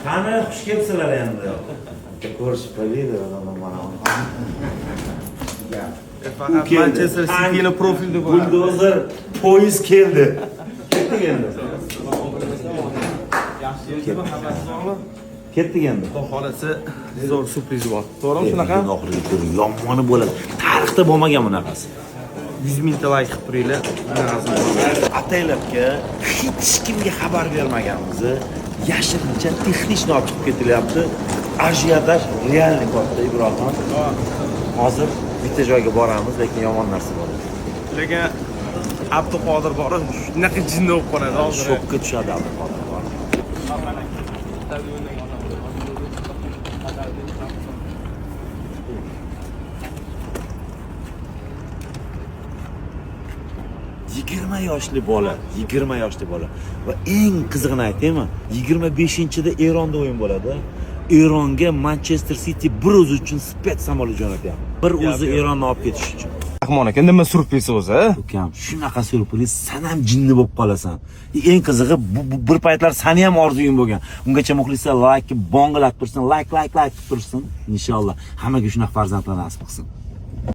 Qani xush kelibsizlar endi. Ko'rishib qo'ydi mana. Faqat Manchester City'ning profilida bor. Buldozer poyezd keldi. Ketdik endi. Ketdik endi. Xudo xolasa zo'r surpriz bor. To'g'rimi shunaqa? Oxiriga ko'ring, yomoni bo'ladi. Tarixda bo'lmagan bunaqasi. 100 mingta layk qilib turinglar. Bunaqasi. Ataylabga hech kimga xabar bermaganimizni yashirincha texnichni olib chiqib ketilyapti. Ajiotaj realniy katta Ibrohim. Hozir bitta joyga boramiz, lekin yomon narsa bo'ladi. Lekin Abduqodir bor, shunaqa jinni bo'lib qoladi hozir. Shokka tushadi Abduqodir bor. yoshli bola, 20 yoshli bola va eng qizig'ini aytaymi? 25-da Eronda o'yin bo'ladi. Eronga Manchester City bir o'zi uchun spets samolyot jo'natyapti. Bir o'zi Eronni olib ketish uchun. Rahmon aka, nima surpriz o'zi? Ukam, shunaqa surpriz, sen ham jinni bo'lib qolasan. Eng qizig'i bu bir paytlar seni ham orzuying bo'lgan. Ungacha muxlislar like bongilab tursin, like qilib tursin. Inshaalloh hammaga shunaqa farzandlar nasib qilsin.